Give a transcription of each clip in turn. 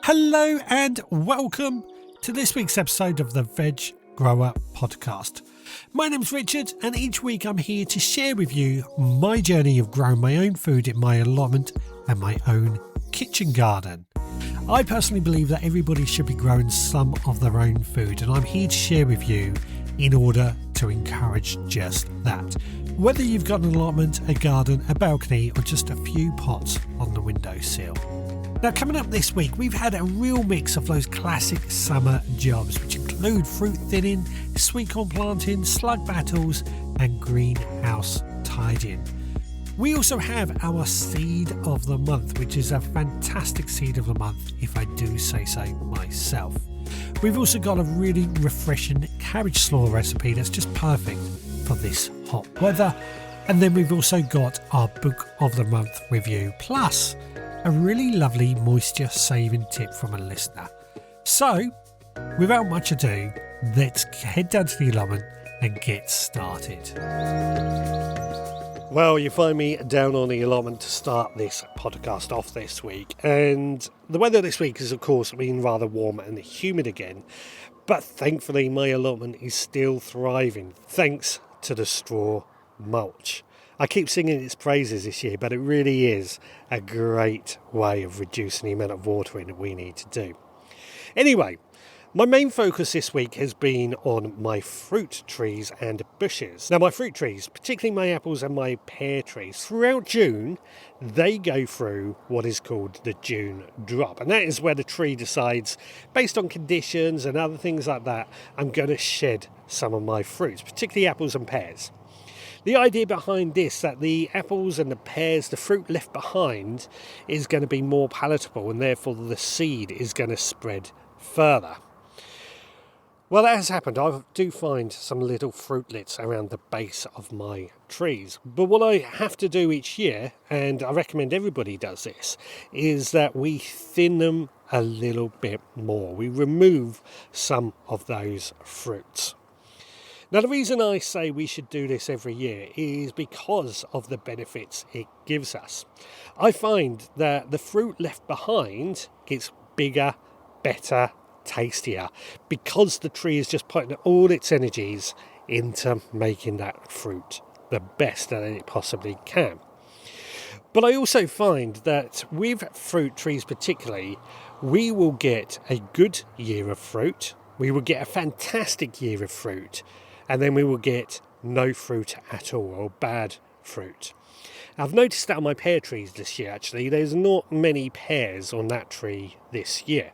Hello and welcome to this week's episode of the Veg Grower Podcast. My name's Richard and each week I'm here to share with you my journey of growing my own food in my allotment and my own kitchen garden. I personally believe that everybody should be growing some of their own food, and I'm here to share with you in order to encourage just that. Whether you've got an allotment, a garden, a balcony or just a few pots on the windowsill. Now, coming up this week, we've had a real mix of those classic summer jobs, which include fruit thinning, sweetcorn planting, slug battles, and greenhouse tidying. We also have our seed of the month, which is a fantastic seed of the month, if I do say so myself. We've also got a really refreshing cabbage slaw recipe that's just perfect for this hot weather. And then we've also got our book of the month review, plus a really lovely moisture saving tip from a listener. So, without much ado, let's head down to the allotment and get started. Well, you find me down on the allotment to start this podcast off this week, and the weather this week has of course been rather warm and humid again, but thankfully my allotment is still thriving thanks to the straw mulch. I keep singing its praises this year, but it really is a great way of reducing the amount of watering that we need to do. Anyway, my main focus this week has been on my fruit trees and bushes. Now, my fruit trees, particularly my apples and my pear trees, throughout June, they go through what is called the June drop. And that is where the tree decides, based on conditions and other things like that, I'm going to shed some of my fruits, particularly apples and pears. The idea behind this, that the apples and the pears, the fruit left behind, is going to be more palatable and therefore the seed is going to spread further. Well, that has happened. I do find some little fruitlets around the base of my trees. But what I have to do each year, and I recommend everybody does this, is that we thin them a little bit more. We remove some of those fruits. Now, the reason I say we should do this every year is because of the benefits it gives us. I find that the fruit left behind gets bigger, better, tastier, because the tree is just putting all its energies into making that fruit the best that it possibly can. But I also find that with fruit trees particularly, we will get a good year of fruit, we will get a fantastic year of fruit, and then we will get no fruit at all, or bad fruit. I've noticed that on my pear trees this year actually, there's not many pears on that tree this year.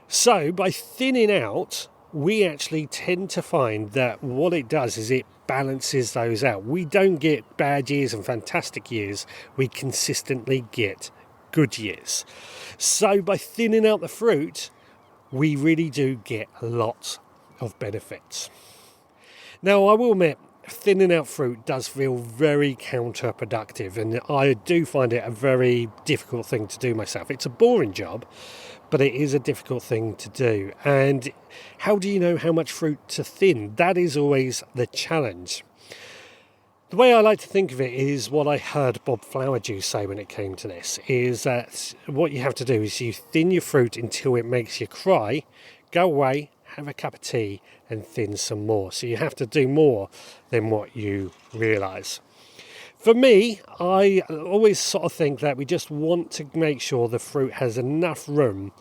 So by thinning out, we actually tend to find that what it does is it balances those out. We don't get bad years and fantastic years, we consistently get good years. So by thinning out the fruit, we really do get lots of benefits. Now, I will admit, thinning out fruit does feel very counterproductive, and I do find it a very difficult thing to do myself. It's a boring job, but it is a difficult thing to do. And how do you know how much fruit to thin? That is always the challenge. The way I like to think of it is what I heard Bob Flowerdew say when it came to this, is that what you have to do is you thin your fruit until it makes you cry, go away, have a cup of tea and thin some more. So you have to do more than what you realise. For me, I always sort of think that we just want to make sure the fruit has enough room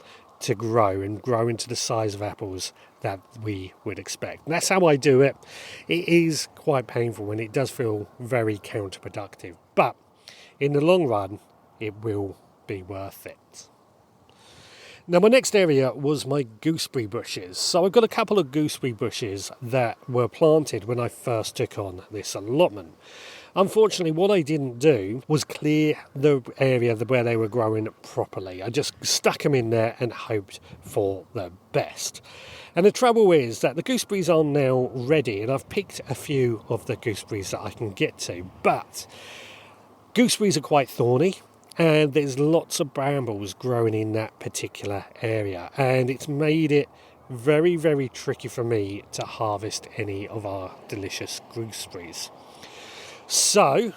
to grow and grow into the size of apples that we would expect. And that's how I do it. It is quite painful and it does feel very counterproductive, but in the long run, it will be worth it. Now, my next area was my gooseberry bushes. So I've got a couple of gooseberry bushes that were planted when I first took on this allotment. Unfortunately, what I didn't do was clear the area where they were growing properly. I just stuck them in there and hoped for the best. And the trouble is that the gooseberries are now ready, and I've picked a few of the gooseberries that I can get to. But gooseberries are quite thorny, and there's lots of brambles growing in that particular area, and it's made it very, very tricky for me to harvest any of our delicious gooseberries. So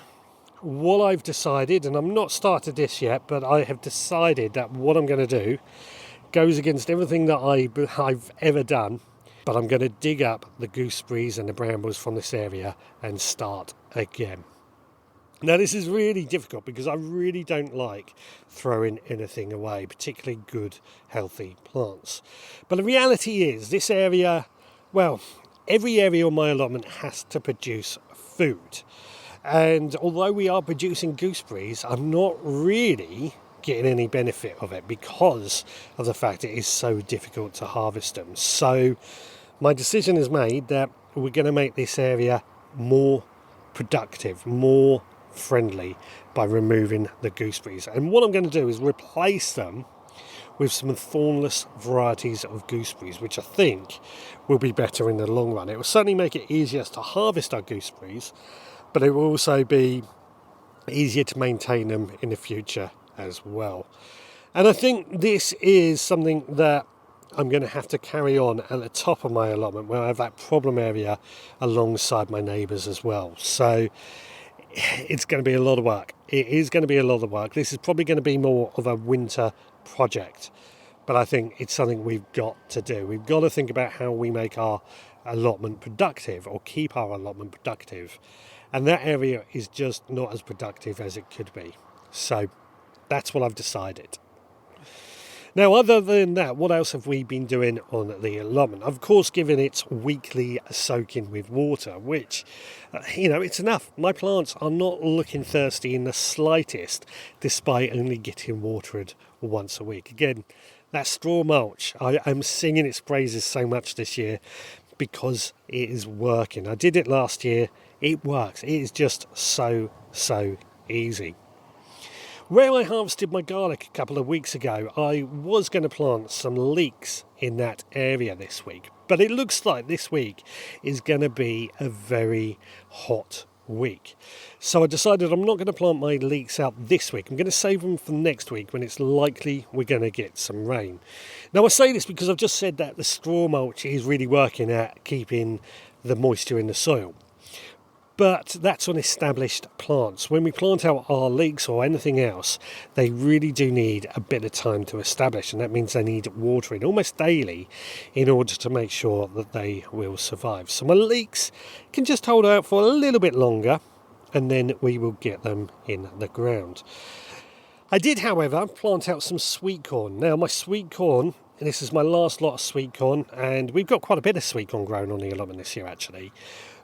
what I've decided, and I'm not started this yet, but I have decided that what I'm going to do goes against everything that I've ever done, but I'm going to dig up the gooseberries and the brambles from this area and start again. Now, this is really difficult because I really don't like throwing anything away, particularly good, healthy plants. But the reality is this area, well, every area on my allotment has to produce food. And although we are producing gooseberries, I'm not really getting any benefit of it because of the fact it is so difficult to harvest them. So my decision is made that we're going to make this area more productive, more friendly by removing the gooseberries. And what I'm going to do is replace them with some thornless varieties of gooseberries, which I think will be better in the long run. It will certainly make it easier to harvest our gooseberries, but it will also be easier to maintain them in the future as well. And I think this is something that I'm going to have to carry on at the top of my allotment where I have that problem area alongside my neighbours as well. So it's going to be a lot of work. It is going to be a lot of work. This is probably going to be more of a winter project, but I think it's something we've got to do. We've got to think about how we make our allotment productive or keep our allotment productive, and that area is just not as productive as it could be. So that's what I've decided. Now, other than that, what else have we been doing on the allotment? Of course, giving it weekly soaking with water, which, it's enough. My plants are not looking thirsty in the slightest, despite only getting watered once a week. Again, that straw mulch, I'm singing its praises so much this year because it is working. I did it last year. It works. It is just so easy. Where I harvested my garlic a couple of weeks ago, I was going to plant some leeks in that area this week. But it looks like this week is going to be a very hot week. So I decided I'm not going to plant my leeks out this week. I'm going to save them for next week when it's likely we're going to get some rain. Now I say this because I've just said that the straw mulch is really working at keeping the moisture in the soil. But that's on established plants. When we plant out our leeks or anything else, they really do need a bit of time to establish, and that means they need watering almost daily in order to make sure that they will survive. So my leeks can just hold out for a little bit longer, and then we will get them in the ground. I did, however, plant out some sweet corn. Now my sweet corn, and this is my last lot of sweet corn, and we've got quite a bit of sweet corn grown on the allotment this year actually.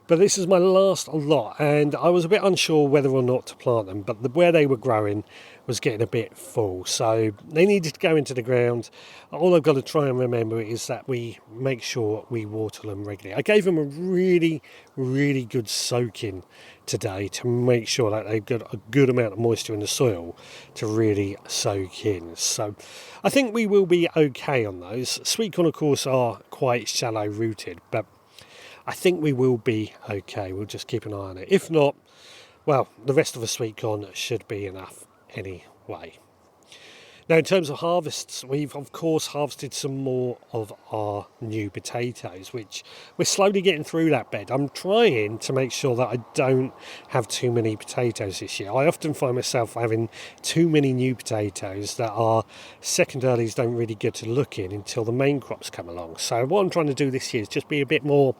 But this is my last lot, and I was a bit unsure whether or not to plant them, but where they were growing was getting a bit full, so they needed to go into the ground. All I've got to try and remember is that we make sure we water them regularly. I gave them a really good soaking today to make sure that they've got a good amount of moisture in the soil to really soak in. So I think we will be okay on those. Sweet corn, of course, are quite shallow rooted, but I think we will be okay. We'll just keep an eye on it. If not, well, the rest of the sweet corn should be enough anyway. Now, in terms of harvests, we've of course harvested some more of our new potatoes, which we're slowly getting through that bed. I'm trying to make sure that I don't have too many potatoes this year. I often find myself having too many new potatoes that our second earlies don't really get to look in until the main crops come along. So what I'm trying to do this year is just be a bit more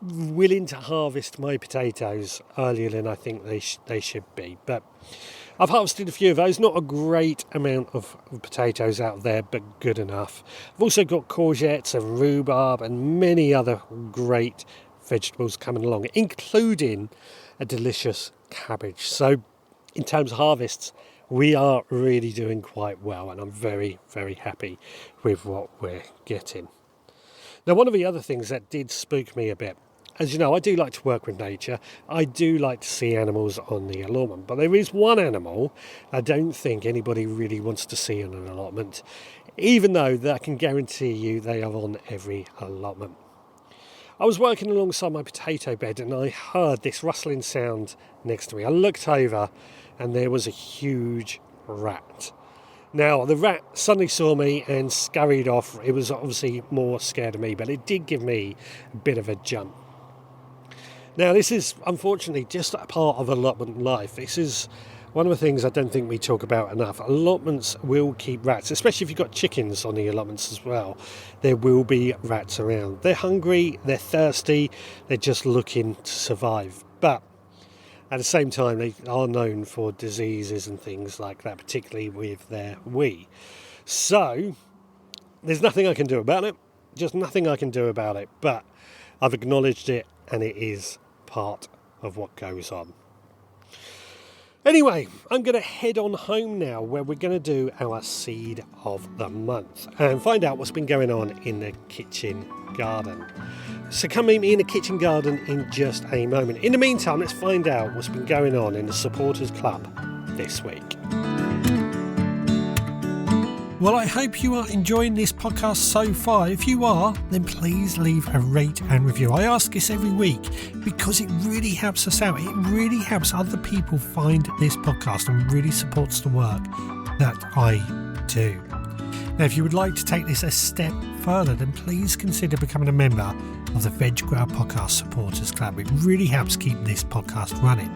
willing to harvest my potatoes earlier than I think they should be. But I've harvested a few of those, not a great amount of potatoes out there, but good enough. I've also got courgettes and rhubarb and many other great vegetables coming along, including a delicious cabbage. So in terms of harvests, we are really doing quite well, and I'm very happy with what we're getting. Now, one of the other things that did spook me a bit, as you know, I do like to work with nature. I do like to see animals on the allotment. But there is one animal I don't think anybody really wants to see on an allotment, even though I can guarantee you they are on every allotment. I was working alongside my potato bed and I heard this rustling sound next to me. I looked over and there was a huge rat. Now, the rat suddenly saw me and scurried off. It was obviously more scared of me, but it did give me a bit of a jump. Now, this is unfortunately just a part of allotment life. This is One of the things I don't think we talk about enough, allotments will keep rats, especially if you've got chickens on the allotments as well. There will be rats around. They're hungry, they're thirsty, they're just looking to survive. But at the same time, they are known for diseases and things like that, particularly with their wee. So there's nothing I can do about it, just nothing I can do about it. But I've acknowledged it, and it is part of what goes on. Anyway, I'm going to head on home now, where we're going to do our seed of the month and find out what's been going on in the kitchen garden. So come meet me in the kitchen garden in just a moment. In the meantime, let's find out what's been going on in the supporters club this week. Well, I hope you are enjoying this podcast so far. If you are, then please leave a rate and review. I ask this every week because it really helps us out. It really helps other people find this podcast and really supports the work that I do. Now, if you would like to take this a step further, then please consider becoming a member of the Veg Grower Podcast Supporters Club. It really helps keep this podcast running.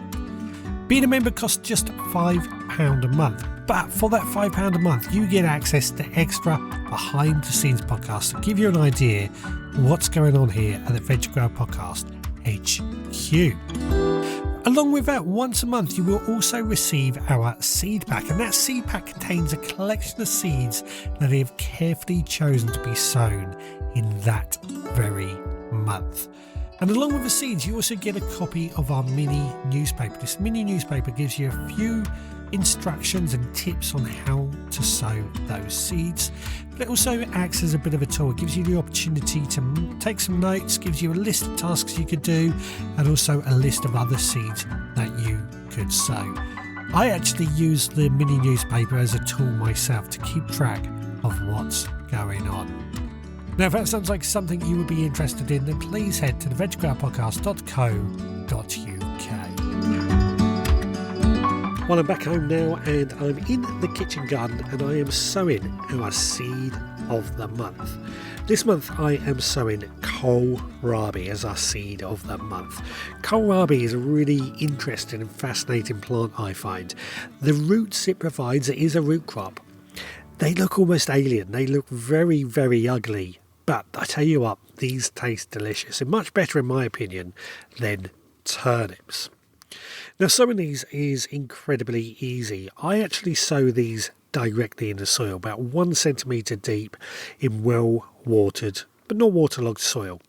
Being a member costs just £5 a month. But for that £5 a month, you get access to extra behind-the-scenes podcasts that give you an idea what's going on here at the Veg Grower Podcast HQ. Along with that, once a month, you will also receive our seed pack. And that seed pack contains a collection of seeds that I have carefully chosen to be sown in that very month. And along with the seeds, you also get a copy of our mini newspaper. This mini newspaper gives you a few instructions and tips on how to sow those seeds, but it also acts as a bit of a tool. It gives you the opportunity to take some notes, gives you a list of tasks you could do, and also a list of other seeds that you could sow. I actually use the mini newspaper as a tool myself to keep track of what's going on. Now, if that sounds like something you would be interested in, then please head to the veggrowerpodcast.co.uk. Well, I'm back home now, and I'm in the kitchen garden, and I am sowing our seed of the month. This month I am sowing kohlrabi as our seed of the month. Kohlrabi is a really interesting and fascinating plant, I find. The roots it provides, it is a root crop. They look almost alien. They look very, very ugly. But I tell you what, these taste delicious, and much better in my opinion than turnips. Now, sowing these is incredibly easy. I actually sow these directly in the soil, about 1 centimetre deep in well-watered, but not waterlogged soil.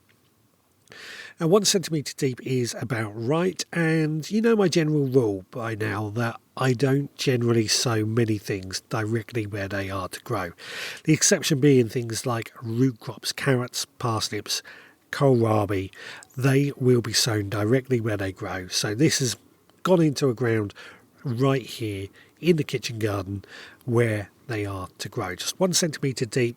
Now, 1 centimetre deep is about right, and you know my general rule by now that I don't generally sow many things directly where they are to grow. The exception being things like root crops, carrots, parsnips, kohlrabi. They will be sown directly where they grow. So this has gone into a ground right here in the kitchen garden where they are to grow. Just 1 centimetre deep.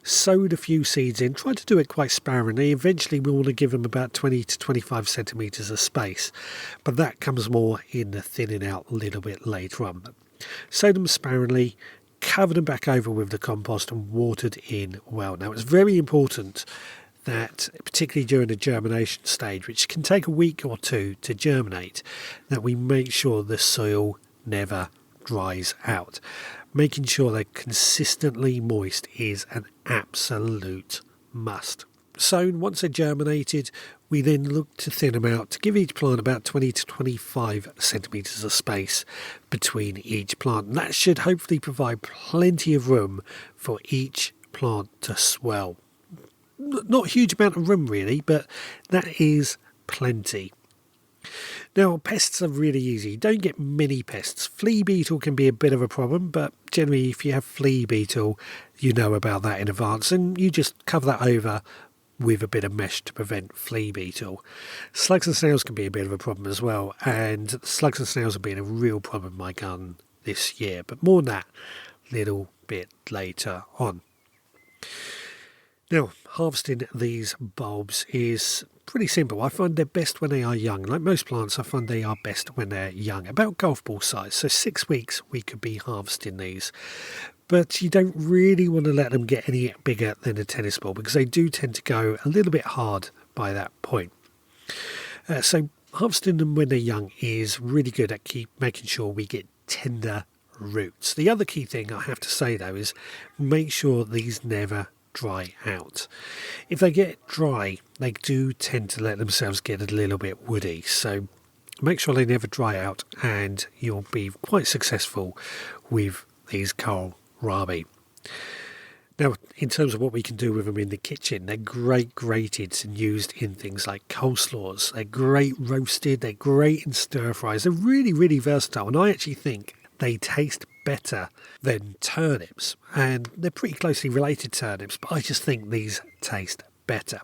Sowed a few seeds in, tried to do it quite sparingly. Eventually we want to give them about 20 to 25 centimetres of space, but that comes more in the thinning out a little bit later on. Sowed them sparingly, covered them back over with the compost and watered in well. Now, it's very important that, particularly during the germination stage, which can take a week or two to germinate, that we make sure the soil never dries out. Making sure they're consistently moist is an absolute must. Sown, once they're germinated, we then look to thin them out to give each plant about 20 to 25 centimetres of space between each plant. And that should hopefully provide plenty of room for each plant to swell. Not a huge amount of room really, but that is plenty. Now, pests are really easy. Don't get many pests. Flea beetle can be a bit of a problem, but generally if you have flea beetle, you know about that in advance, and you just cover that over with a bit of mesh to prevent flea beetle. Slugs and snails can be a bit of a problem as well, and slugs and snails have been a real problem in my garden this year, but more on that a little bit later on. Now, harvesting these bulbs is pretty simple. I find they're best when they are young. Like most plants, I find they are best when they're young, about golf ball size. So 6 weeks we could be harvesting these. But you don't really want to let them get any bigger than a tennis ball because they do tend to go a little bit hard by that point. So harvesting them when they're young is really good at making sure we get tender roots. The other key thing I have to say though is make sure these never dry out. If they get dry, they do tend to let themselves get a little bit woody, so make sure they never dry out and you'll be quite successful with these kohlrabi. Now, in terms of what we can do with them in the kitchen, they're great grated and used in things like coleslaws. They're great roasted, they're great in stir fries. They're really, really versatile, and I actually think they taste better than turnips. And they're pretty closely related to turnips, but I just think these taste better.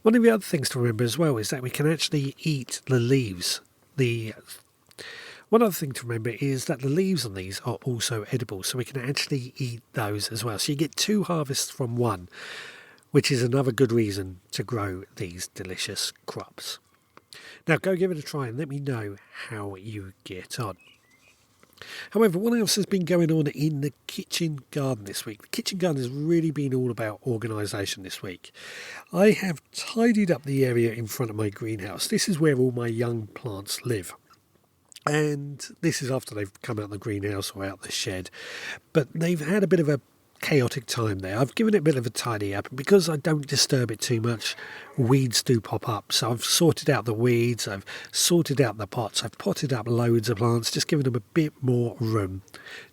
One of the other things to remember as well is that we can actually eat the leaves. One other thing to remember is that the leaves on these are also edible, so we can actually eat those as well. So you get 2 harvests from one, which is another good reason to grow these delicious crops. Now go give it a try and let me know how you get on. However, what else has been going on in the kitchen garden this week? The kitchen garden has really been all about organisation this week. I have tidied up the area in front of my greenhouse. This is where all my young plants live. And this is after they've come out of the greenhouse or out the shed. But they've had a bit of a chaotic time there. I've given it a bit of a tidy up, and because I don't disturb it too much, weeds do pop up. So I've sorted out the weeds, I've sorted out the pots, I've potted up loads of plants, just giving them a bit more room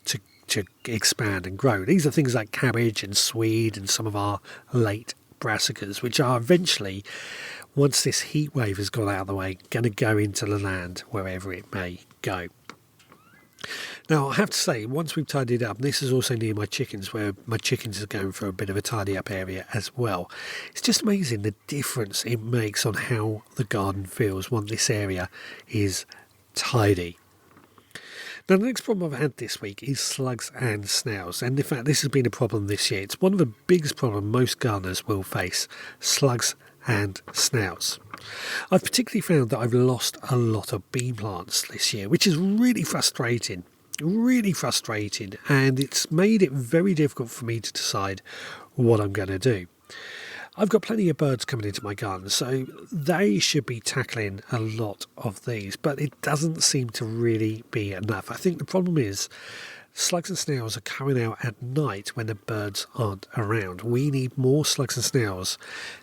to expand and grow. These are things like cabbage and swede and some of our late brassicas, which are eventually, once this heat wave has gone out of the way, going to go into the land wherever it may go. Now, I have to say, once we've tidied up, this is also near my chickens, where my chickens are going for a bit of a tidy up area as well. It's just amazing the difference it makes on how the garden feels once this area is tidy. Now, the next problem I've had this week is slugs and snails, and in fact this has been a problem this year. It's one of the biggest problems most gardeners will face, slugs and snails. I've particularly found that I've lost a lot of bean plants this year, which is really frustrating, and it's made it very difficult for me to decide what I'm going to do. I've got plenty of birds coming into my garden, so they should be tackling a lot of these, but it doesn't seem to really be enough. I think the problem is slugs and snails are coming out at night when the birds aren't around. We need more slugs and snails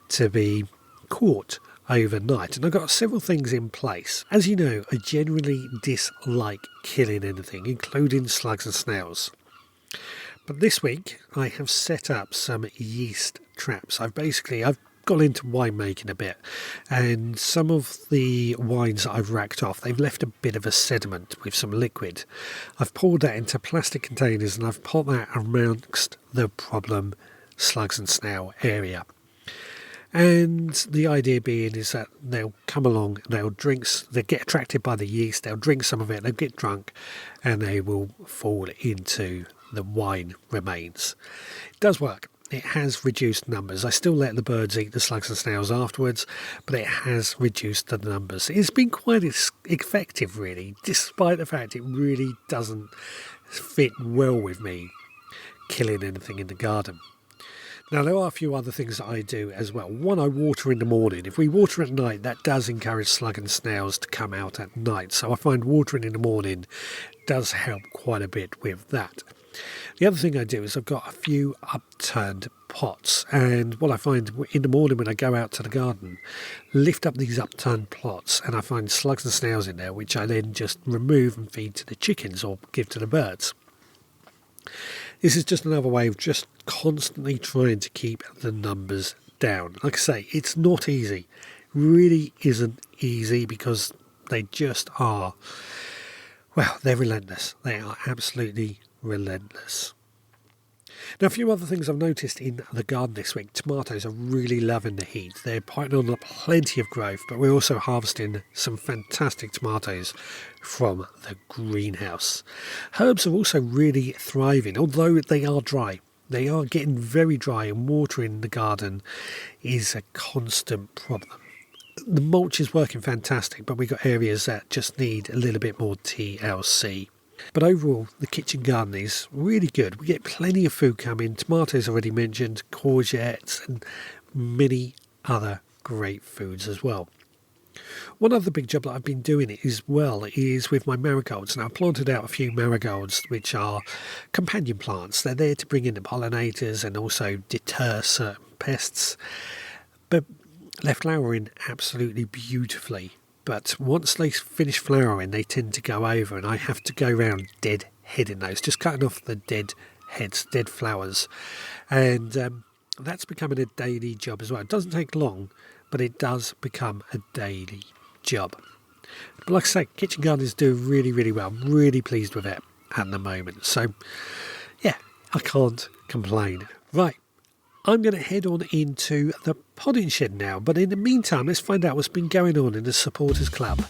to be caught overnight, and I've got several things in place. As you know, I generally dislike killing anything, including slugs and snails. But this week I have set up some yeast traps. I've gone into winemaking a bit, and some of the wines that I've racked off, they've left a bit of a sediment with some liquid. I've poured that into plastic containers and I've put that amongst the problem slugs and snail area. And the idea being is that they'll come along, they'll get attracted by the yeast, they'll drink some of it, they'll get drunk, and they will fall into the wine remains. It does work. It has reduced numbers. I still let the birds eat the slugs and snails afterwards, but it has reduced the numbers. It's been quite effective, really, despite the fact it really doesn't fit well with me killing anything in the garden. Now, there are a few other things that I do as well. One, I water in the morning. If we water at night, that does encourage slug and snails to come out at night. So I find watering in the morning does help quite a bit with that. The other thing I do is I've got a few upturned pots, and what I find in the morning when I go out to the garden, lift up these upturned pots, and I find slugs and snails in there, which I then just remove and feed to the chickens or give to the birds. This is just another way of just constantly trying to keep the numbers down. Like I say, it's not easy. Really isn't easy, because they just are, well, they're relentless. They are absolutely relentless. Now, a few other things I've noticed in the garden this week. Tomatoes are really loving the heat. They're putting on plenty of growth, but we're also harvesting some fantastic tomatoes from the greenhouse. Herbs are also really thriving, although they are dry. They are getting very dry, and watering the garden is a constant problem. The mulch is working fantastic, but we've got areas that just need a little bit more TLC. But overall, the kitchen garden is really good. We get plenty of food coming. Tomatoes already mentioned, courgettes, and many other great foods as well. One other big job that I've been doing is with my marigolds. Now, I've planted out a few marigolds, which are companion plants. They're there to bring in the pollinators and also deter certain pests. But they're flowering absolutely beautifully. But once they finish flowering, they tend to go over, and I have to go around dead heading those, just cutting off the dead heads, dead flowers. And that's becoming a daily job as well. It doesn't take long, but it does become a daily job. But like I say, kitchen garden is doing really, really well. I'm really pleased with it at the moment. So, yeah, I can't complain. Right, I'm going to head on into the podding shed now. But in the meantime, let's find out what's been going on in the supporters club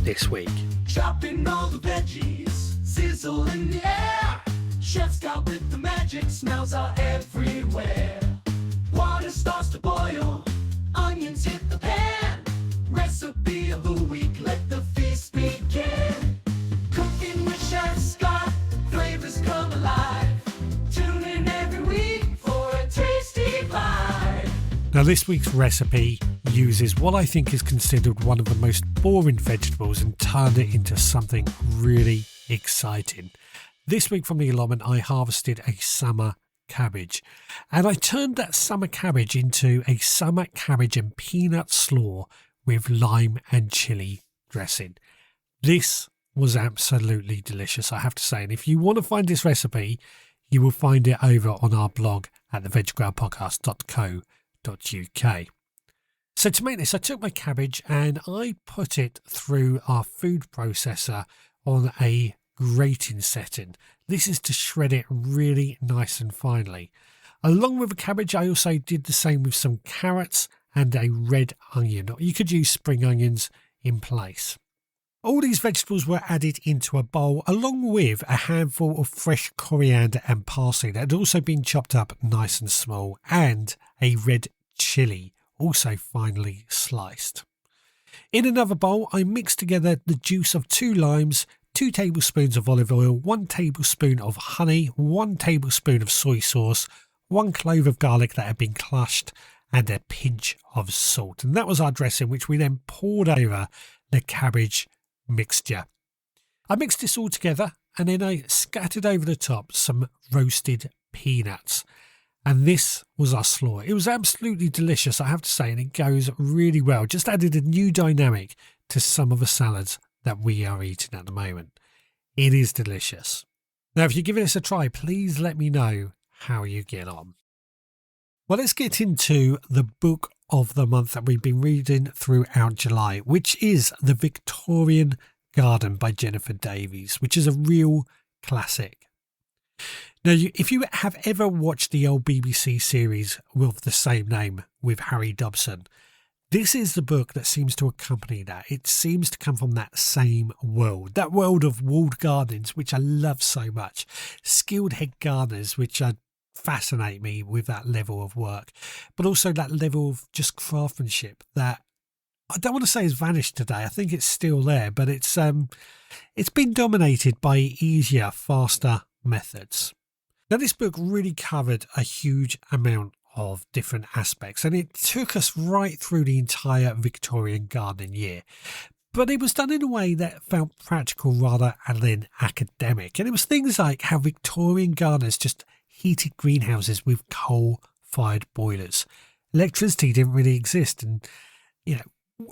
this week. Chopping all the veggies, sizzle in the air. Chef's got with the magic, smells are everywhere. Water starts to boil, onions hit the pan. Recipe of the week, let the feast begin. Cooking with Chef Scott, flavors come alive. Tune in every week for a tasty bite. Now, this week's recipe uses what I think is considered one of the most boring vegetables and turned it into something really exciting. This week from the allotment, I harvested a summer cabbage, and I turned that summer cabbage into a summer cabbage and peanut slaw with lime and chili dressing. This was absolutely delicious, I have to say. And if you want to find this recipe, you will find it over on our blog at theveggrowerpodcast.co.uk. So to make this, I took my cabbage and I put it through our food processor on a grating setting. This is to shred it really nice and finely. Along with the cabbage, I also did the same with some carrots and a red onion. You could use spring onions in place. All these vegetables were added into a bowl along with a handful of fresh coriander and parsley that had also been chopped up nice and small, and a red chilli also finely sliced. In another bowl, I mixed together the juice of 2 limes, 2 tablespoons of olive oil, 1 tablespoon of honey, 1 tablespoon of soy sauce, 1 clove of garlic that had been crushed, and a pinch of salt. And that was our dressing, which we then poured over the cabbage mixture. I mixed this all together, and then I scattered over the top some roasted peanuts. And this was our slaw. It was absolutely delicious, I have to say, and it goes really well. Just added a new dynamic to some of the salads that we are eating at the moment. It is delicious. Now, if you're giving this a try, please let me know how you get on. Well, let's get into the book of the month that we've been reading throughout July, which is The Victorian Garden by Jennifer Davies, which is a real classic. Now, if you have ever watched the old BBC series with the same name with Harry Dobson, this is the book that seems to accompany that. It seems to come from that same world, that world of walled gardens, which I love so much, skilled head gardeners, which fascinate me with that level of work, but also that level of just craftsmanship that I don't want to say has vanished today. I think it's still there, but it's been dominated by easier, faster methods. Now, this book really covered a huge amount of different aspects, and it took us right through the entire Victorian gardening year. But it was done in a way that felt practical rather than academic. And it was things like how Victorian gardeners just heated greenhouses with coal-fired boilers. Electricity didn't really exist. And,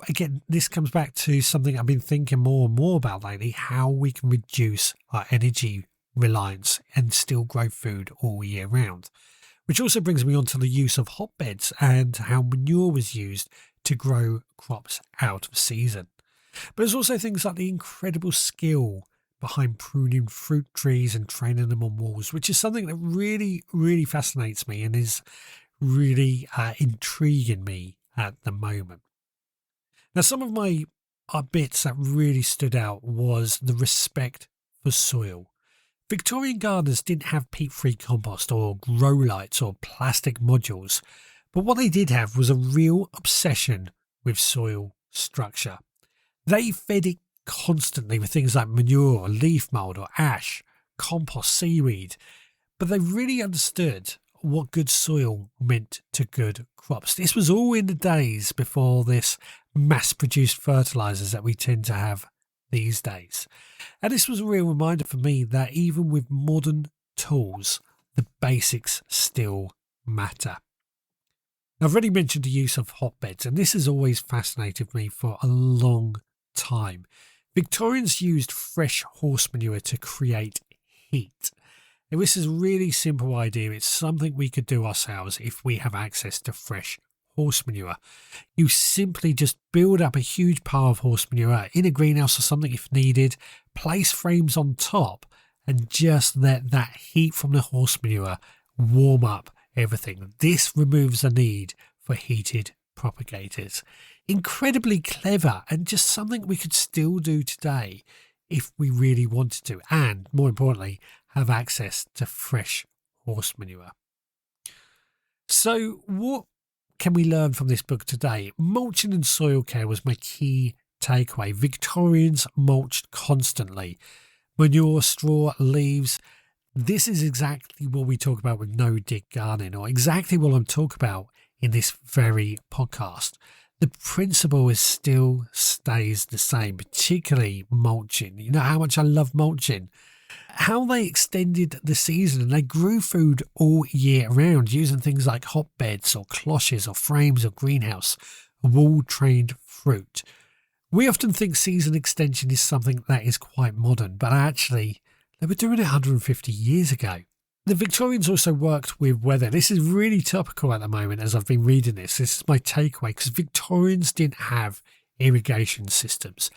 again, this comes back to something I've been thinking more and more about lately, how we can reduce our energy reliance and still grow food all year round. Which also brings me on to the use of hotbeds and how manure was used to grow crops out of season. But there's also things like the incredible skill behind pruning fruit trees and training them on walls, which is something that really, really fascinates me and is really intriguing me at the moment. Now, some of my bits that really stood out was the respect for soil. Victorian gardeners didn't have peat-free compost or grow lights or plastic modules, but what they did have was a real obsession with soil structure. They fed it constantly with things like manure or leaf mould or ash, compost, seaweed, but they really understood what good soil meant to good crops. This was all in the days before this mass-produced fertilizers that we tend to have these days. And this was a real reminder for me that even with modern tools, the basics still matter. I've already mentioned the use of hotbeds, and this has always fascinated me for a long time. Victorians used fresh horse manure to create heat. Now, this is a really simple idea. It's something we could do ourselves if we have access to fresh horse manure. You simply just build up a huge pile of horse manure in a greenhouse or something if needed, place frames on top, and just let that heat from the horse manure warm up everything. This removes the need for heated propagators. Incredibly clever, and just something we could still do today if we really wanted to, and more importantly, have access to fresh horse manure. So what can we learn from this book today? Mulching and soil care was my key takeaway. Victorians mulched constantly. Manure, straw, leaves. This is exactly what we talk about with no-dig gardening, or exactly what I'm talking about in this very podcast. The principle still stays the same, particularly mulching. You know how much I love mulching. How they extended the season and they grew food all year round using things like hotbeds or cloches or frames or greenhouse, wall-trained fruit. We often think season extension is something that is quite modern, but actually they were doing it 150 years ago. The Victorians also worked with weather. This is really topical at the moment as I've been reading this. This is my takeaway, because Victorians didn't have irrigation systems.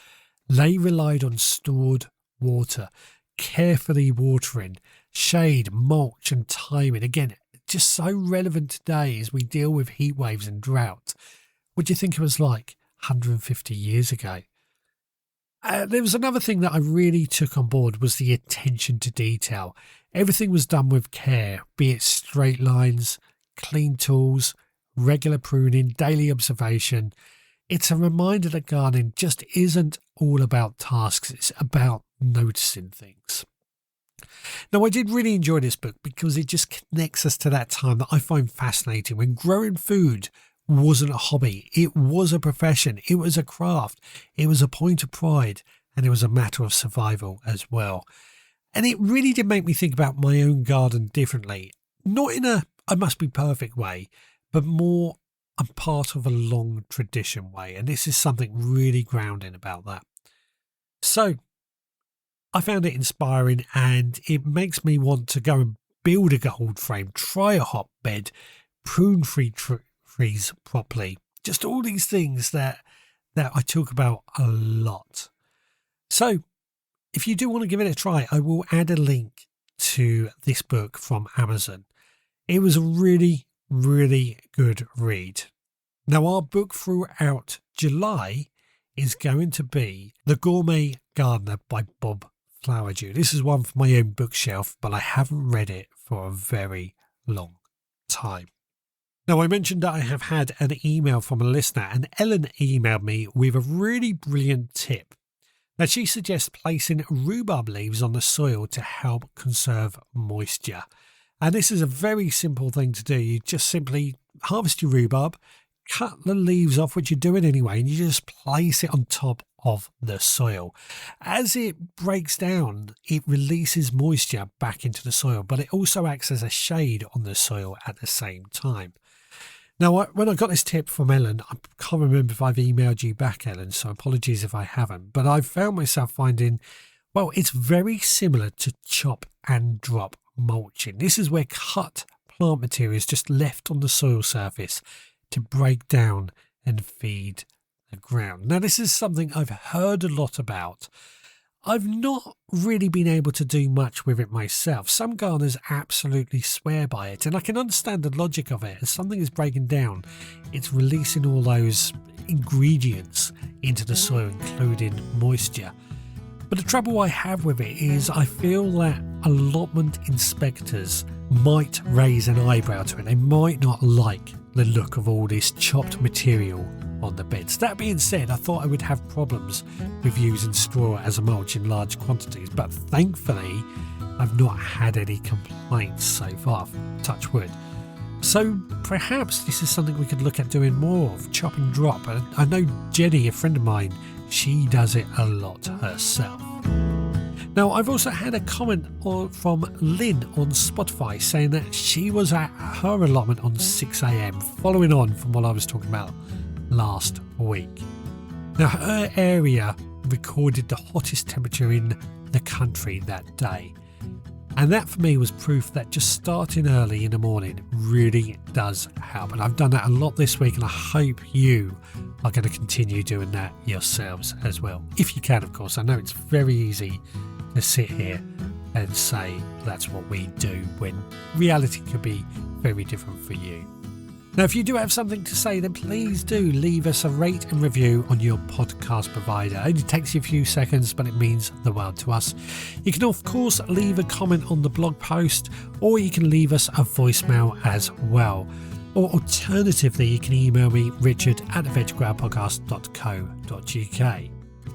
They relied on stored water, carefully watering, shade, mulch and timing. Again, just so relevant today as we deal with heat waves and drought. What do you think it was like 150 years ago? There was another thing that I really took on board was the attention to detail. Everything was done with care, be it straight lines, clean tools, regular pruning, daily observation. It's a reminder that gardening just isn't all about tasks, it's about noticing things. Now, I did really enjoy this book because it just connects us to that time that I find fascinating when growing food wasn't a hobby. It was a profession. It was a craft. It was a point of pride, and it was a matter of survival as well. And it really did make me think about my own garden differently. Not in a I must be perfect way, but more I'm part of a long tradition way. And this is something really grounding about that. So I found it inspiring, and it makes me want to go and build a gold frame, try a hotbed, prune trees properly. Just all these things that I talk about a lot. So if you do want to give it a try, I will add a link to this book from Amazon. It was a really, really good read. Now, our book throughout July is going to be The Gourmet Gardener by Bob Flowerdew. This is one for my own bookshelf, but I haven't read it for a very long time. Now, I mentioned that I have had an email from a listener, and Ellen emailed me with a really brilliant tip. Now, she suggests placing rhubarb leaves on the soil to help conserve moisture. And this is a very simple thing to do. You just simply harvest your rhubarb, cut the leaves off, which you're doing anyway, and you just place it on top of the soil. As it breaks down, it releases moisture back into the soil, but it also acts as a shade on the soil at the same time. Now, when I got this tip from Ellen, I can't remember if I've emailed you back, Ellen, so apologies if I haven't, but I've found myself finding, well, it's very similar to chop and drop mulching. This is where cut plant material is just left on the soil surface to break down and feed the ground. Now, this is something I've heard a lot about. I've not really been able to do much with it myself. Some gardeners absolutely swear by it, and I can understand the logic of it. As something is breaking down, it's releasing all those ingredients into the soil, including moisture. But the trouble I have with it is I feel that allotment inspectors might raise an eyebrow to it. They might not like the look of all this chopped material on the beds. That being said, I thought I would have problems with using straw as a mulch in large quantities, but thankfully I've not had any complaints so far, touch wood. So perhaps this is something we could look at doing more of, chop and drop. And I know Jenny, a friend of mine, she does it a lot herself. Now, I've also had a comment from Lynn on Spotify saying that she was at her allotment on 6 a.m, following on from what I was talking about last week. Now, her area recorded the hottest temperature in the country that day. And that for me was proof that just starting early in the morning really does help. And I've done that a lot this week, and I hope you are going to continue doing that yourselves as well. If you can, of course. I know it's very easy to sit here and say that's what we do when reality could be very different for you. Now, if you do have something to say, then please do leave us a rate and review on your podcast provider. It only takes you a few seconds, but it means the world to us. You can, of course, leave a comment on the blog post, or you can leave us a voicemail as well. Or alternatively, you can email me, richard@veggrowerpodcast.co.uk.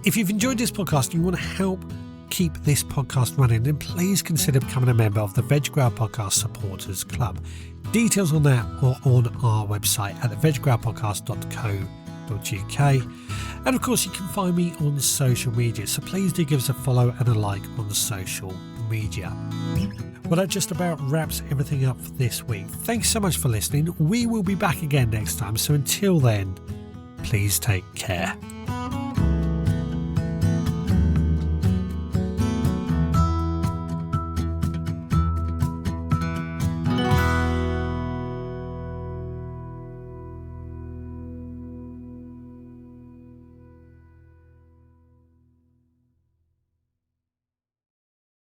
If you've enjoyed this podcast and you want to help keep this podcast running, then please consider becoming a member of the Veg Grower Podcast Supporters Club. Details on that are on our website at theveggrowerpodcast.co.uk. And of course, you can find me on social media, so please do give us a follow and a like on social media. Well, that just about wraps everything up for this week. Thanks so much for listening. We will be back again next time, so until then, please take care.